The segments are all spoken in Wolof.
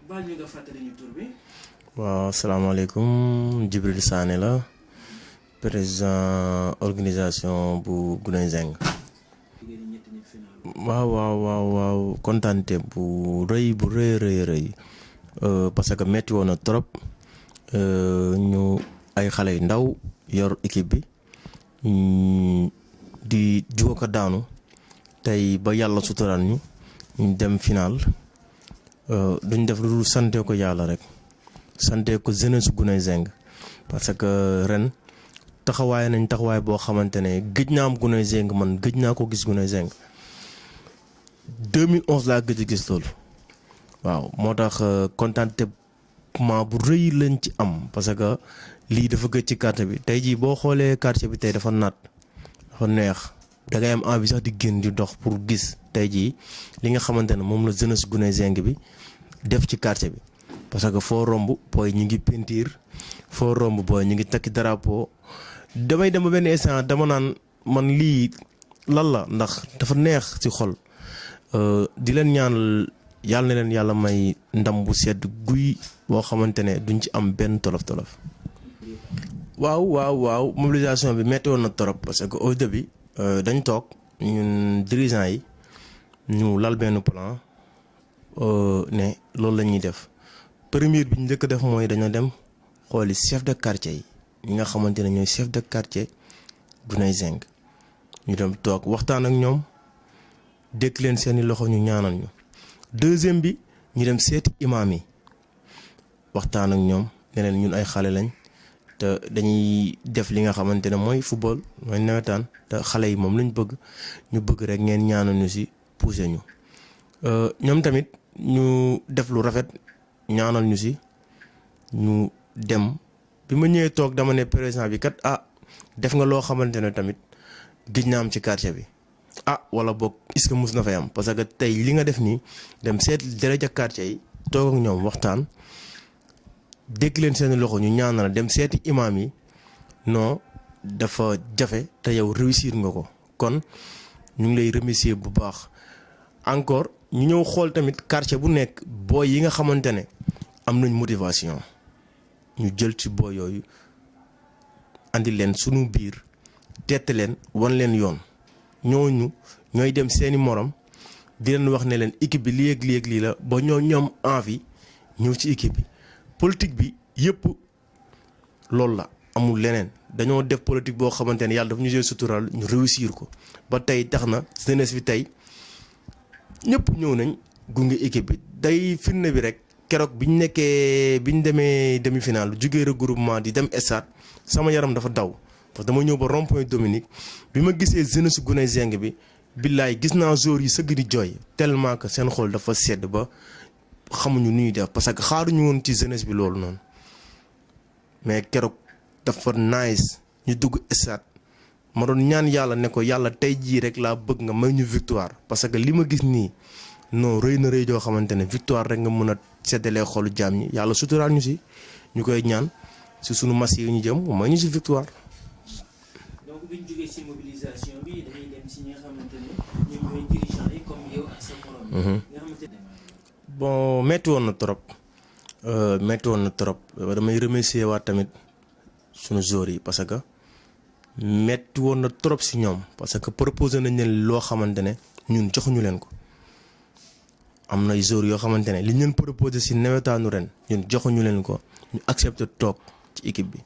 baal ñu nga fàttali ñu tur bi. waaw asalaamaaleykum Djibril Sané la président organisation bu Guney Zeng. waaw kontaante bu rëy parce que metti woon na trop ñu ay xale yu ndaw yor équipe bi di jugo ko daanu tey ba yàlla suturaan ñu dem final duñ def lu dul sante ko yàlla rek sante ko jeunesse Guney Zeng parce que ren taxawaay nañ taxawaay boo xamante ne gëj naa am Guney Zeng man gëj naa ko gis Guney Zeng 2011 laa gëj a gis loolu waaw moo tax contentement bu rëy lañ ci am parce que lii dafa gëj ci quartier bi tey jii boo xoolee quartier bi tey dafa naat dafa neex da ngay am envie sax di génn di dox pour gis tey jii li nga xamante ne moom la jeunesse Guney Zeng bi def ci quartier bi parce que foo romb booy ñu ngi peinture foo romb booy ñu ngi takki drapeau damay dem ba benn instant dama naan man lii lan la ndax dafa neex ci xol di leen ñaanal yàlla na leen yàlla may ndam bu sedd guy boo xamante ne duñ ci am benn tolof-tolof. waaw mobilisation bi metti woon na trop parce que au début dañ toog ñun dirigeants yi ñu lal benn plan ne loolu la ñuy def première bi ñu njëkk def mooy dañoo dem xooli chef de quartier yi ñi nga xamante ne ñooy chef de quartier Guney Zeng ñu dem toog waxtaan ak ñoom dékk leen seeni loxo ñu ñaanal ñu. deuxième bi ñu dem seeti imaam yi waxtaan ak ñoom ne leen ñun ay xale lañ te dañuy def li nga xamante ne mooy football mooy nawetaan te xale yi moom lañ bëgg ñu bëgg rek ngeen ñaanal ñu ci pousser ñu. ñoom tamit ñu def lu rafet ñaanal ñu ci ñu dem bi ma ñëwee toog dama ne président bi kat def nga loo xamante ne tamit gëj na am ci quartier bi. wala boog est-ce que mus na fay am parce que tey li nga def nii dem seet délégué quartier yi toog ak ñoom waxtaan dégg leen seen loxo ñu ñaanal dem seeti imaam yi non dafa jafe te yow réussir nga ko kon ñu ngi lay remercier bu baax. encore ñu ñëw xool tamit quartier bu nekk booy yi nga xamante ne am nañ motivation ñu jël ci booy yooyu andi leen sunu biir tette leen wan leen yoon. ñooñu ñooy dem seeni morom di leen wax ne leen équipe bi lii ak lii la ba ñoom envie ñëw ci équipe bi politique bi yëpp loolu la amul leneen dañoo def politique boo xamante ne yàlla dafa ñu see sutural ñu réussir ko ba tey tax na jeunesse bi tey ñëpp ñëw nañ gunge équipe bi day firnde bi rek keroog biñ demee demi-finale jugee regroupement di dem stade sama yaram dafa daw. parce que dama ñëw ba rond-point Dominique bi ma gisee jeunesse Guney Zeng bi billaay gis naa joueurs yi sëgg di jooy tellement que seen xol dafa sedd ba xamuñu nu ñuy def parce que xaaruñu woon ci jeunesse bi loolu noonu mais keroog dafa nice ñu dugg stade ma doon ñaan yàlla ne ko yàlla tey jii rek laa bëgg nga may ñu victoire parce que li ma gis nii non rëy na rëy joo xamante ne victoire rek nga mën a seddalee xolu jaam ñi yàlla suturaal ñu si ñu koy ñaan si sunu match yi ñu jëm may ñu si victoire. bi ñu jógee ci mobilisation bi dañuy dem ci ñi nga xamante ne ñoom ñooy dirigeants yi comme yow ak sa morom. nga xamante ne. bon metti woon na trop damay remercier waat tamit sunu joueurs yi parce que metti woon na trop ci ñoom parce que proposé nañ leen loo xamante ne ñun joxuñu leen ko am na ay joueurs yoo xamante ne li ñu leen proposé ci nawetaanu ren ñun joxuñu leen ko ñu accepté toog ci équipe bi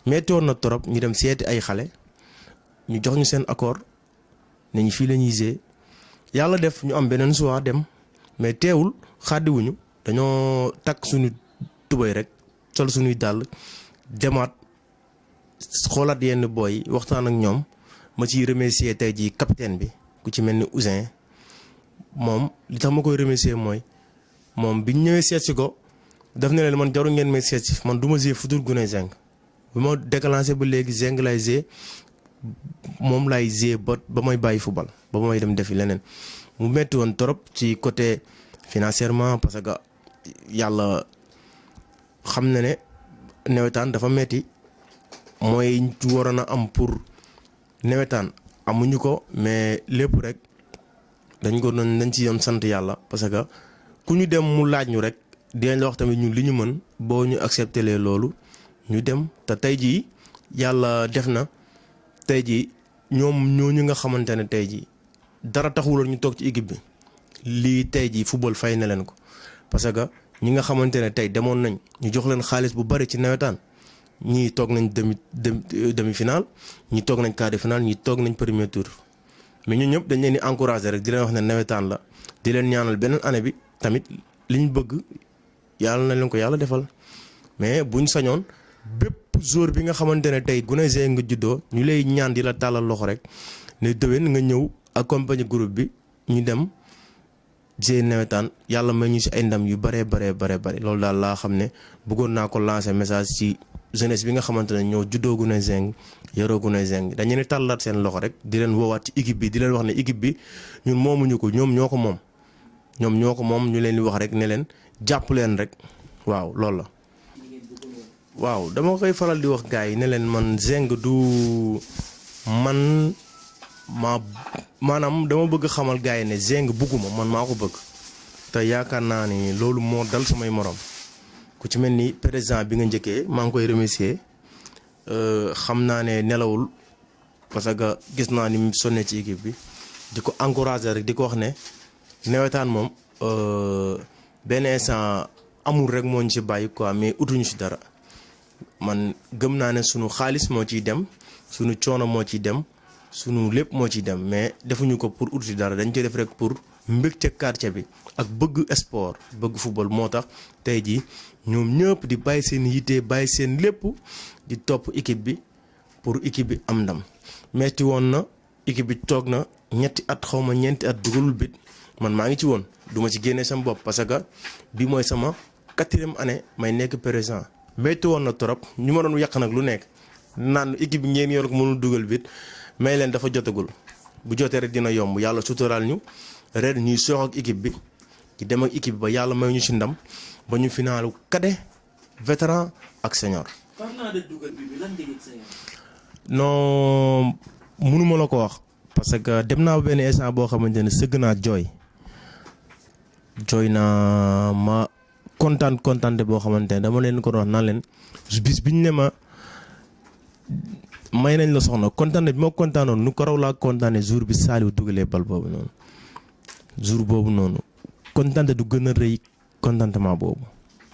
metti woon na trop ñu dem seeti ay xale. ñu jox ñu seen accord ne ñu fii la ñuy gisee yàlla def ñu am beneen choix dem mais teewul xàddiwuñu dañoo takk suñu tubay rek sol suñuy dàll demaat xoolaat yenn booy waxtaan ak ñoom ma ciy remercier tey jii capitaine bi ku ci mel ni Ousin moom li tax ma koy remercier mooy moom biñ ñëwee seet si ko daf ne leen man jarul ngeen may seet si man du ma gisee futur Guney Zeng bi ma déclenché ba léegi Zeng lay gisee. moom laay gisee ba may bàyyi football ba may dem defi leneen mu metti woon trop ci côté financièrement parce que yàlla xam na ne nawetaan dafa metti mooy waroon a am pour nawetaan amuñu ko mais lépp rek dañ ci yoon sant yàlla parce que ku ñu dem mu laaj ñu rek dinañ la wax tamit ñun li ñu mën boo ñu accepté lee loolu ñu dem te tey jii yàlla def na tey jii ñoom ñooñu nga xamante ne tey jii dara taxuloon ñu toog ci équipe bi lii tey jii football fay na leen ko parce que ñi nga xamante ne tey demoon nañ ñu jox leen xaalis bu bari ci nawetaan ñii toog nañ demi finale ñii toog nañ quart de finale ñii toog nañ premier tour mais ñun ñëpp dañ leen di encourager rek di leen wax ne nawetaan la di leen ñaanal beneen année bi tamit liñ bëgg yàlla na leen ko yàlla defal mais buñ sañoon bépp joueur bi nga xamante ne tey gune G nga juddoo ñu lay ñaan di la tàllal loxo rek ne déwén nga ñëw accompagner groupe bi ñu dem G nawetaan yàlla may ñu si ay ndam yu bare loolu daal laa xam ne bëggoon naa ko lancer message ci jeunesse bi nga xamante ne ñoo juddoo gune G yoroo gune G dañu ne tàllaat seen loxo rek di leen woowaat ci équipe bi di leen wax ne équipe bi ñun moomuñu ko ñoom ñoo ko moom ñu leen di wax rek ne leen jàpp leen rek waaw loolu la. waaw dama koy faral di wax gars yi ne leen man Zeng du man maanaam dama bëgg xamal gars yi ne Zeng bugguma man maa ko bëgg te yaakaar naa ni loolu moo dal samay morom ku ci mel ni président bi nga njëkkee maa ngi koy remercier xam naa ne nelawul parce que gis naa ni mu sonné ci équipe bi di ko encourager rek di ko wax ne nawetaan moom benn instant amul rek moo ñu ci bàyyi quoi mais utuñu ci dara. man gëm naa ne sunu xaalis moo ciy dem sunu coono moo ciy dem sunu lépp moo ciy dem mais defuñu ko pour ut si dara dañ koy def rek pour mbégte quartier bi ak bëgg sport bëgg football moo tax tey jii ñoom ñëpp di bàyyi seen yitte bàyyi seen lépp di topp équipe bi pour équipe bi am ndam. metti woon na équipe bi toog na ñetti at xaw ma ñeenti at dugalul bit man maa ngi ci woon duma ci génnee sama bopp parce que bi mooy sama 4e année may nekk président. metti woon na trop ñu ma doon yàq nag lu nekk naan équipe bi ngeen yor ko mënul dugal bit may leen dafa jotagul bu jotee rek dina yomb yàlla suturaal ñu ren ñuy soox ak équipe bi di dem ak équipe ba yàlla may ñu ci ndam ba ñu finaalu cadet vétéran ak senior. parlant de dugal bi lan nga yëg sa yaram. non mënuma la ko wax parce que dem naa benn instant boo xamante ne sëgg naa jooy naa ma. kontaante boo xamante ne dama leen ko wax naan leen bis biñ ne ma may nañ la soxna kontaante bi ma kontaanoon nu ko raw laa kontaane jour bi Saliou dugalee bal boobu noonu jour boobu noonu kontaante du gën a rëy contentement boobu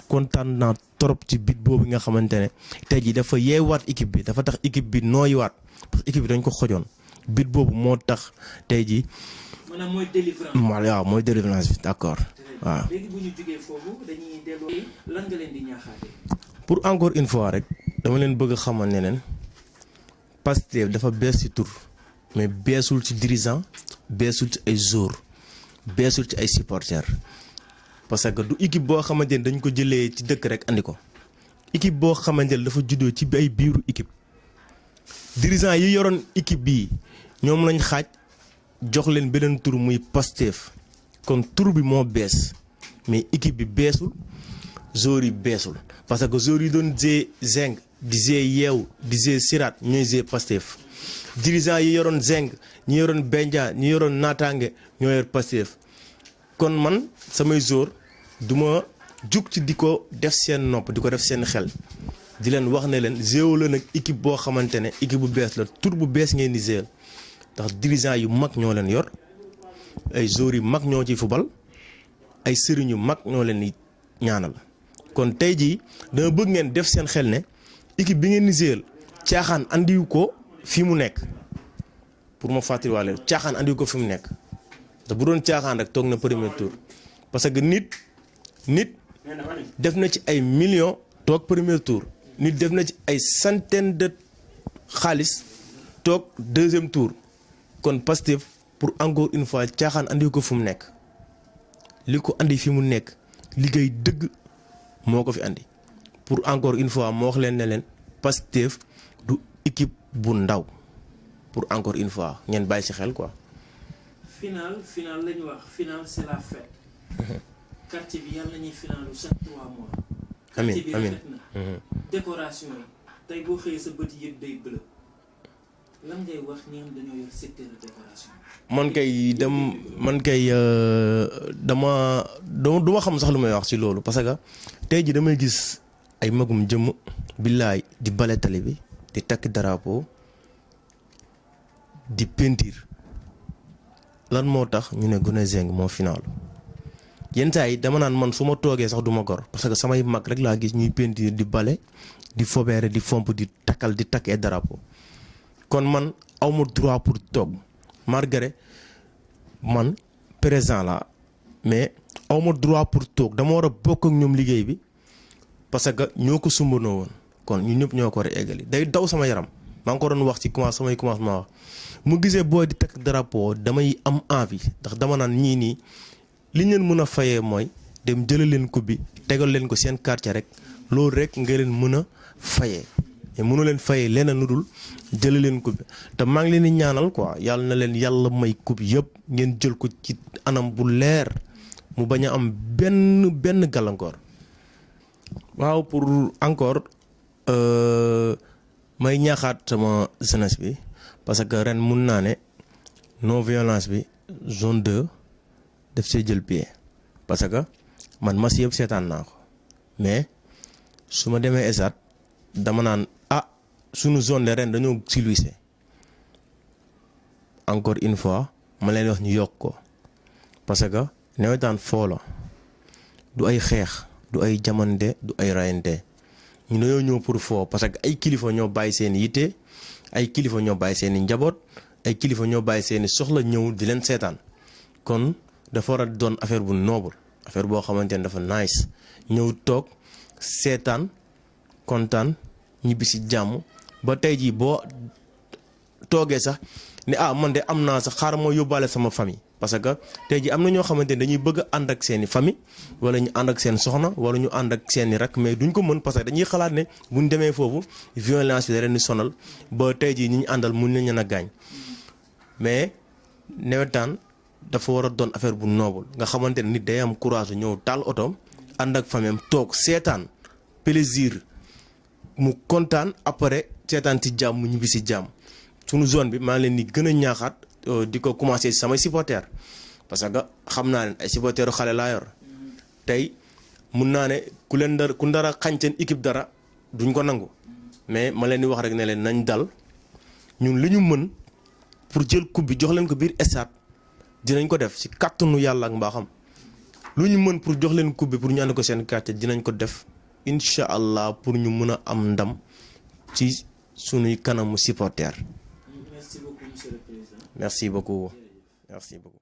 kontaan naa trop ci bit boobu nga xamante ne tey jii dafa yeewaat équipe bi dafa tax équipe bi nooyiwaat parce que équipe bi dañ ko xojoon bit boobu moo tax tey jii. maanaam mooy délivrance. waaw mooy délivrance bi d'accord. waaw léegi bu ñu jógee foofu dañuy delloo lan nga leen di ñaaxaate. pour encore une fois rek dama leen bëgg a xamal ne leen Pastef dafa bees ci tur mais beesul ci dirigeant beesul ci ay joueurs beesul ci ay supporters parce que du équipe boo xamante ne dañ ko jëlee ci dëkk rek andi ko équipe boo xamante ne dafa juddoo ci ay biiru équipe dirigeant yi yoroon équipe bii ñoom lañ xaaj jox leen beneen tur muy Pastef. kon tur bi moo bees mais équipe bi beesul joueurs yi beesul parce que joueurs yi doon G Zeng di G yeew di G Sirat ñooy G Pastef dirigeant yi yoroon Zeng ñi yoroon Benja ñi yoroon Naataange ñoo yor Pastef kon man samay joueurs du ma jug ci di ko def seen nopp di ko def seen xel di leen wax ne leen géew la nag équipe boo xamante ne équipe bu bees la tur bu bees ngeen di géel ndax dirigeant yu mag ñoo leen yor. ay joueurs yu mag ñoo ci fubal ay sëriñ yu mag ñoo leen di ñaanal kon tey jii dama bëgg ngeen def seen xel ne équipe bi ngeen di géel caaxaan andiwu ko fi mu nekk pour ma fàttaliwaale caaxaan andiwu ko fi mu nekk te bu doon caaxaan rek toog na premier tour parce que nit def na ci ay millions toog premier tour nit def na ci ay centaines de xaalis toog deuxième tour kon Pastef pour encore une fois caaxaan andi ko fu mu nekk li ko andi fi mu nekk liggéey dëgg moo ko fi andi pour encore une fois moo wax leen ne leen Pastef du équipe bu ndaw pour encore une fois ngeen bàyyi ci xel quoi. final la ñu wax final c'est la fête. quartier bi yàlla nañuy finalu chaque 3 mois. amiin amiin quartier bi rafet na. décoration yi tey boo xëyee sa bët yëpp day bleu lan ngay wax ñi nga xam dañoo yor secteur de décoration. man kay duma xam sax lu may wax ci loolu parce que tey ji damay gis ay magum jëmm billaay di bale tali bi di takk drapeau di peinture lan moo tax ñu ne Gune Zeng moo final yenn saa yi dama naan man su ma toogee sax du ma gor parce que samay mag rek laa gis ñuy peinture di bale di fobeere di fomp di takkal di takk ay drapeau kon man awma droit pour toog malgré man présent la mais awma droit pour toog dama war a bokk ak ñoom liggéey bi parce que ñoo ko sumbanoo woon kon ñu ñëpp ñoo ko war a eggali day daw sama yaram maa ngi ko doon wax ci samay commencement wax mu gisee booy di takk drapeau damay am envie ndax dama naan ñii nii li ñu leen mën a fayee mooy dem jëlee leen coupe bi tegal leen ko seen quartier rek loolu rek nga leen mën a fayee mais mënu leen fayee leneen lu dul jëlee leen coupe bi te maa ngi leen di ñaanal quoi yàlla na leen yàlla may coupe yëpp ngeen jël ko ci anam bu leer mu bañ a am benn gàllankoor. waaw pour encore may ñaaxaat sama jeunesse bi parce que ren mun naa ne non violence bi zone 2 def see jël pied parce que man mas yëpp seetaan naa ko mais su ma demee esat dama naan sunu zone de ren dañoo siluise encore une fois ma leen wax ñu yokk ko parce que nawetaan foo la du ay xeex du ay jamante du ay rayante ñu dañoo ñëw pour foo parce que ay kilifa ñoo bàyyi seen yitte ay kilifa ñoo bàyyi seen i njaboot ay kilifa ñoo bàyyi seen i soxla ñëw di leen seetaan kon dafa war a doon affaire bu noble affaire boo xamante ne dafa nice ñëw toog seetaan kontaan ñibbi si jàmm ba tey jii boo toogee sax ne man de am naa sax xaaral moo yóbbaale sama famille parce que tey jii am na ñoo xamante ne dañuy bëgg a ànd ak seen i famille wala ñu ànd ak seen soxna wala ñu ànd ak seen i rak mais duñ ko mën parce que dañuy xalaat ne buñ demee foofu violence bi da leen di sonal ba tey jii ñi ñu àndal mun nañ leen a gaañ mais nawetaan dafa war a doon affaire bu noble nga xamante ne nit day am courage ñëw taal otoom ànd ak famille am toog seetaan plaisir mu kontaan après seetaan ci jàmm mu ñibbi si jàmm sunu zone bi maa ngi leen di gën a ñaaxaat di ko commencé si samay supporters parce que xam naa leen ay supporteru xale laa yor tey mun naa ne ku ndara xañ seen équipe dara duñ ko nangu mais ma leen di wax rek ne leen nañ dal ñun li ñu mën pour jël coupe bi jox leen ko biir stade dinañ ko def si kàttanu yàlla ak mbaaxam lu ñu mën pour jox leen coupe bi pour ñu ànd ko seen quartier dinañ ko def incha allah pour ñu mën a am ndam ci sunuy kanamu supporter. Merci beaucoup monsieur le président. Merci beaucoup.